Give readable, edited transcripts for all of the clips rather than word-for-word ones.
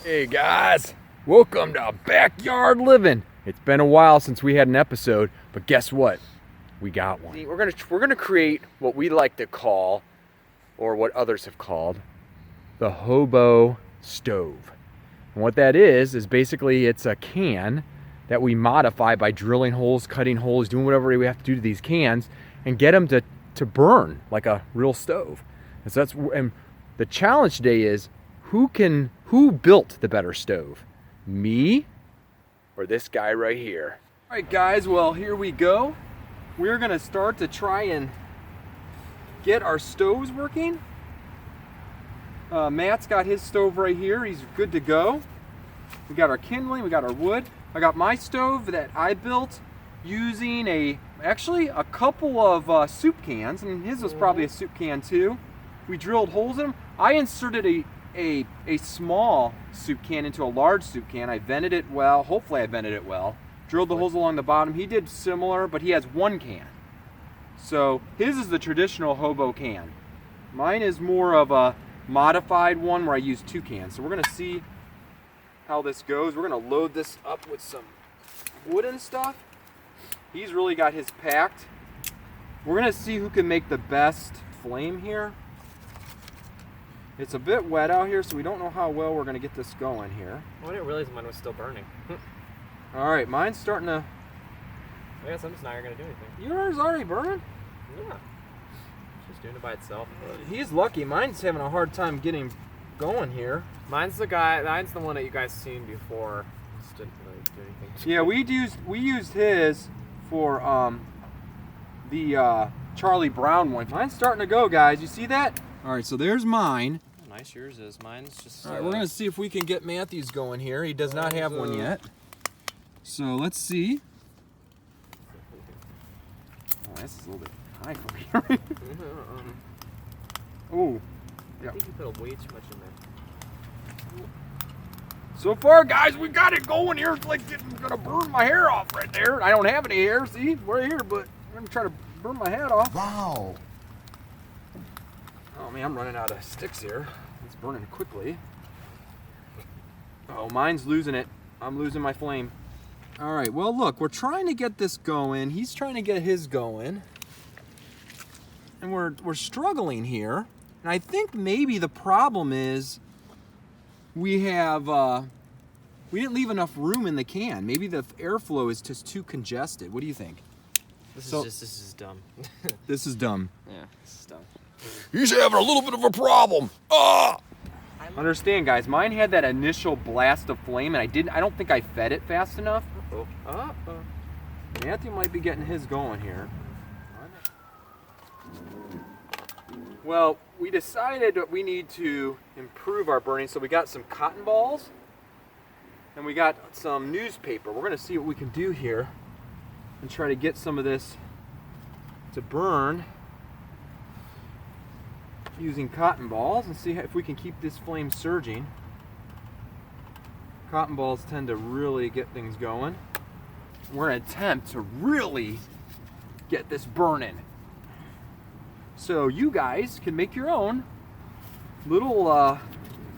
Hey guys, welcome to Backyard Living. It's been a while since we had an episode, but guess what? We got one. We're gonna create what we like to call, or what others have called, the Hobo stove. And what that is basically it's a can that we modify by drilling holes, cutting holes, doing whatever we have to do to these cans, and get them to burn like a real stove. And so and the challenge today is who built the better stove? Me or this guy right here? All right, guys, well, here we go. We're gonna start to try and get our stoves working. Matt's got his stove right here. He's good to go. We got our kindling, we got our wood. I got my stove that I built using actually a couple of soup cans, and his was probably a soup can too. We drilled holes in them. I inserted a small soup can into a large soup can. I vented it well. Hopefully I vented it well. Drilled the holes along the bottom. He did similar, but he has one can. So his is the traditional Hobo can. Mine is more of a modified one where I use two cans. So we're gonna see how this goes. We're gonna load this up with some wood and stuff. He's really got his packed. We're gonna see who can make the best flame here. It's a bit wet out here, so we don't know how well we're gonna get this going here. Well, I didn't realize mine was still burning. All right, mine's starting to... I guess I'm just not gonna do anything. Yours already burning? Yeah. It's just doing it by itself. But... He's lucky. Mine's having a hard time getting going here. Mine's the one that you guys seen before. Just didn't really do anything. Yeah, we used his for the Charlie Brown one. Mine's starting to go, guys. You see that? All right, so there's mine. How nice yours is. Mine's just... All right, we're gonna see if we can get Matthew's going here. He does not have one yet. So let's see. Oh, this is a little bit high for me. Oh, I think you put way too much in there. So far, guys, we got it going here. It's like gonna burn my hair off right there. I don't have any hair, see, right here, but I'm gonna try to burn my head off. Wow. Oh man, I'm running out of sticks here. It's burning quickly. Oh, mine's losing it. I'm losing my flame. All right, well, look, we're trying to get this going. He's trying to get his going. And we're struggling here. And I think maybe the problem is we didn't leave enough room in the can. Maybe the airflow is just too congested. What do you think? This is dumb. This is dumb. Yeah, this is dumb. He's having a little bit of a problem. Ah! Understand, guys, mine had that initial blast of flame, and I don't think I fed it fast enough. Matthew might be getting his going here. Well, we decided that we need to improve our burning, so we got some cotton balls, and we got some newspaper. We're gonna see what we can do here and try to get some of this to burn using cotton balls and see if we can keep this flame surging. Cotton balls tend to really get things going. We're gonna attempt to really get this burning. So you guys can make your own little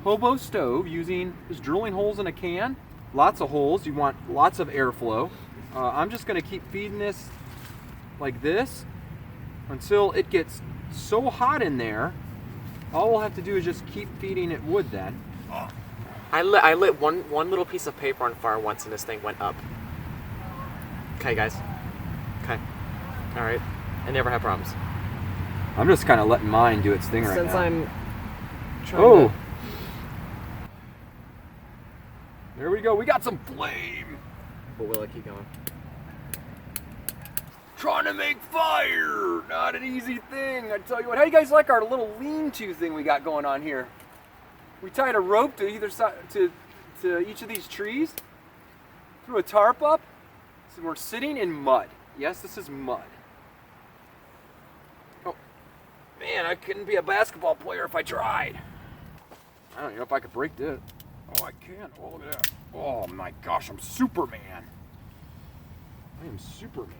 Hobo stove using just drilling holes in a can. Lots of holes, you want lots of airflow. I'm just gonna keep feeding this like this until it gets so hot in there. All we'll have to do is just keep feeding it wood then. I lit one little piece of paper on fire once and this thing went up. Okay, guys. Okay. All right. I never have problems. I'm just kind of letting mine do its thing right now. Since I'm trying to... There we go. We got some flame. But will it keep going? Trying to make fire. Not an easy thing. I tell you what. How you guys like our little lean-to thing we got going on here? We tied a rope to either side to each of these trees. Threw a tarp up. So we're sitting in mud. Yes, this is mud. Oh, man, I couldn't be a basketball player if I tried. I don't know if I could break this. Oh, I can. Oh, look at that. Oh my gosh, I'm Superman. I am Superman.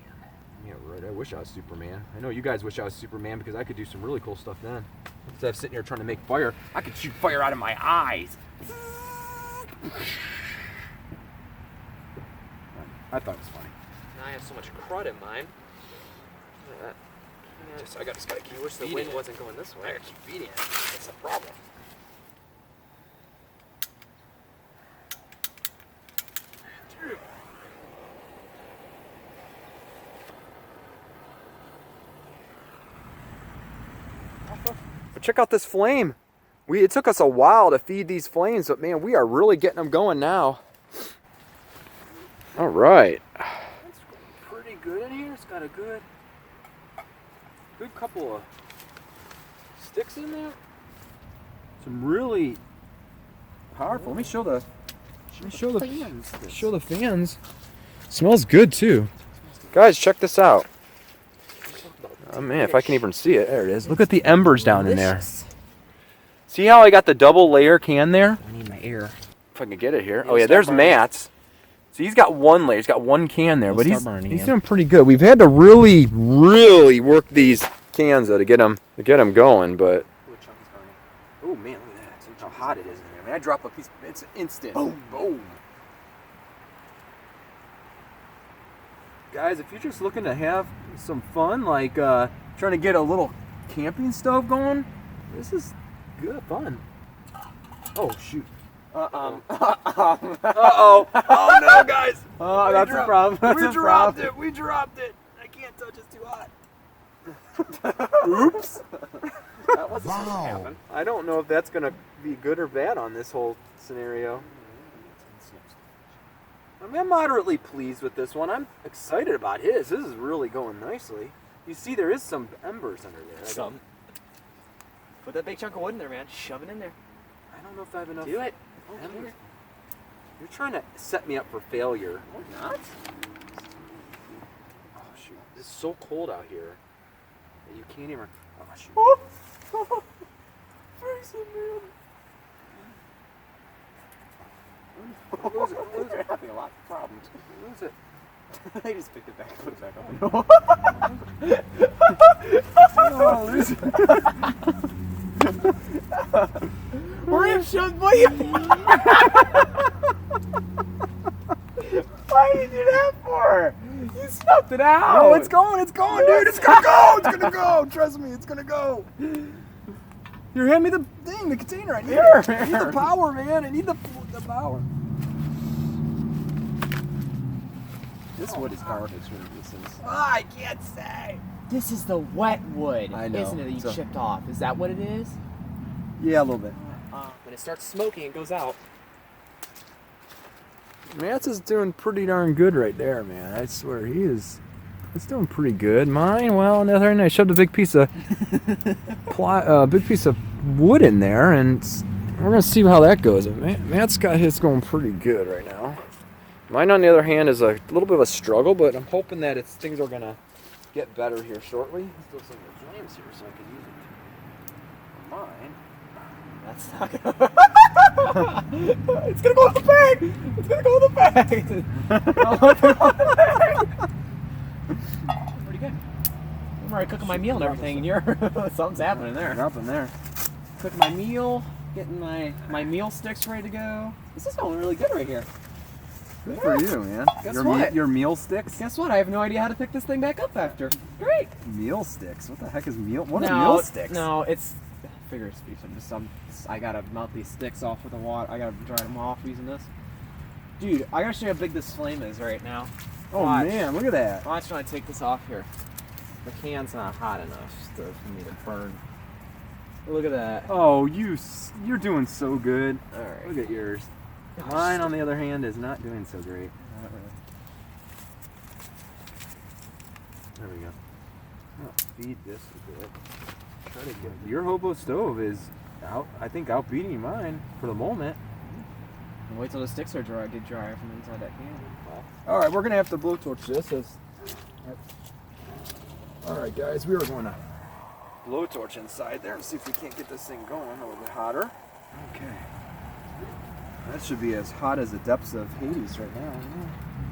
Yeah, right. I wish I was Superman. I know you guys wish I was Superman because I could do some really cool stuff then. Instead of sitting here trying to make fire, I could shoot fire out of my eyes. I thought it was funny. Now I have so much crud in mine. I just gotta keep I wish the feeding wind it. wasn't going this I way. gotta keep feeding it. That's the problem. But check out this flame. It took us a while to feed these flames, but man, we are really getting them going now. All right. It's pretty good in here. It's got a good couple of sticks in there. Some really powerful. Let me show the fans. Smells good too. Guys, check this out. Oh man, if I can even see it. There it is. Look at the embers down in there. See how I got the double layer can there? I need my air. If I can get it here. Oh yeah, there's Matt's. So he's got one layer. He's got one can there, but he's doing pretty good. We've had to really work these cans though to get them going, but. Oh man, look at that! See how hot it is in there. Man, I drop a piece. It's instant. Boom, boom. Guys, if you're just looking to have some fun, like trying to get a little camping stove going, this is good fun. Oh shoot. Uh-oh. Oh no, guys. Oh, that's a problem. We dropped it. I can't touch, it's too hot. Oops. That wasn't supposed to happen. I don't know if that's going to be good or bad on this whole scenario. I mean, I'm moderately pleased with this one. I'm excited about his. This is really going nicely. You see there is some embers under there. Some. Put that big chunk of wood in there, man. Shove it in there. I don't know if I have enough. Do it. Embers. You're trying to set me up for failure. No, not. Oh, shoot. It's so cold out here that you can't even... Oh, shoot. Freezing, man. Lose it. They're having a lot of problems. Lose it. They just picked it back and put it back on. Oh, lose it. We're in shove, boy. Why did you do that for? You snuffed it out. No, it's going, dude. It's gonna go. It's gonna go. Trust me, it's gonna go. Here, hand me the thing, the container. I need it. I need the power, man. I need the power. This wood is garbage. What this is. I can't say. This is the wet wood, I know. isn't it, that you So- chipped off? Is that what it is? Yeah, a little bit. When it starts smoking, it goes out. Matt's is doing pretty darn good right there, man. I swear he is. It's doing pretty good. Mine, well, on the other hand, I shoved a big piece of wood in there, and we're gonna see how that goes. Matt's got his going pretty good right now. Mine, on the other hand, is a little bit of a struggle, but I'm hoping that things are gonna get better here shortly. Let's do some of the flames here so I can use it. Mine. That's not gonna... It's gonna go in the bag. It's gonna go in the bag. Pretty good. I'm already cooking my meal and everything, and you're... Something's happening there. Nothing there. Cooking my meal, getting my meal sticks ready to go. This is going really good right here. Good for you, man. Guess your what? Your meal sticks? Guess what? I have no idea how to pick this thing back up after. Great. Meal sticks? What the heck is meal? What are meal sticks? No, it's figure of speech. I gotta melt these sticks off with the water. I gotta dry them off using this. Dude, I gotta show you how big this flame is right now. Oh Watch. man, look at that. Watch when I take this off here. The can's not hot enough for me to burn. Look at that. Oh, you're doing so good. All right. Look at yours. Oh, Mine, on the other hand, is not doing so great. Not really. There we go. I'll feed this a bit. Try to get your hobo stove is outbeating mine for the moment. And wait till the sticks are dry, get dry from inside that can. All right, we're gonna have to blowtorch this. All right, guys, we are going to blowtorch inside there and see if we can't get this thing going a little bit hotter. Okay. That should be as hot as the depths of Hades right now.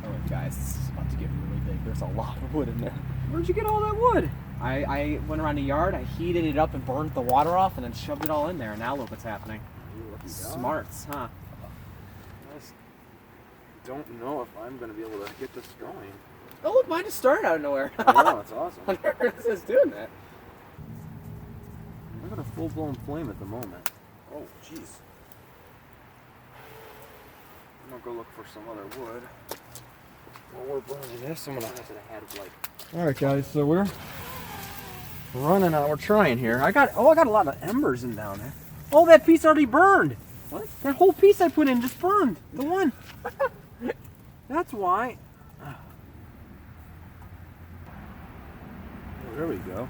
Oh, guys, this is about to get really big. There's a lot of wood in there. Where'd you get all that wood? I went around the yard, I heated it up and burned the water off, and then shoved it all in there. And now look what's happening. Smarts, huh? don't know if I'm going to be able to get this going. Oh, look, mine just started out of nowhere. I know, it's awesome. I never heard this doing that. I got a full-blown flame at the moment. Oh, jeez. I'm going to go look for some other wood. While we're burning this, I'm going to... Alright guys, so we're running out. We're trying here. I got a lot of embers in down there. Oh, that piece already burned. What? That whole piece I put in just burned. The one. That's why. Oh, there we go.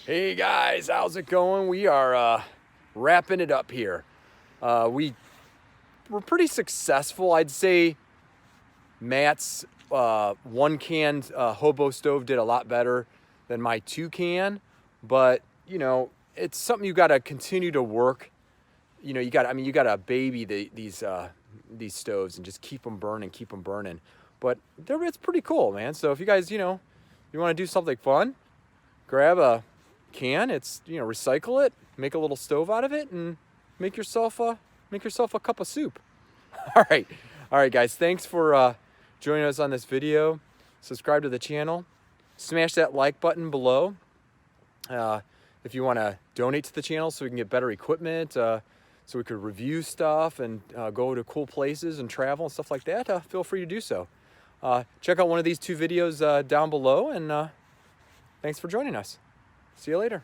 Hey guys, how's it going? We are wrapping it up here. We were pretty successful. I'd say Matt's 1-can Hobo stove did a lot better than my 2-can, but you know, it's something you got to continue to work. You know, you got to baby these stoves and just keep them burning. But it's pretty cool, man. So if you guys, you know, you want to do something fun, grab a can. It's, you know, recycle it, make a little stove out of it, and make yourself a cup of soup. All right, guys. Thanks for joining us on this video. Subscribe to the channel. Smash that like button below. If you want to donate to the channel so we can get better equipment, so we could review stuff and go to cool places and travel and stuff like that, feel free to do so. Check out one of these 2 videos down below, and thanks for joining us. See you later.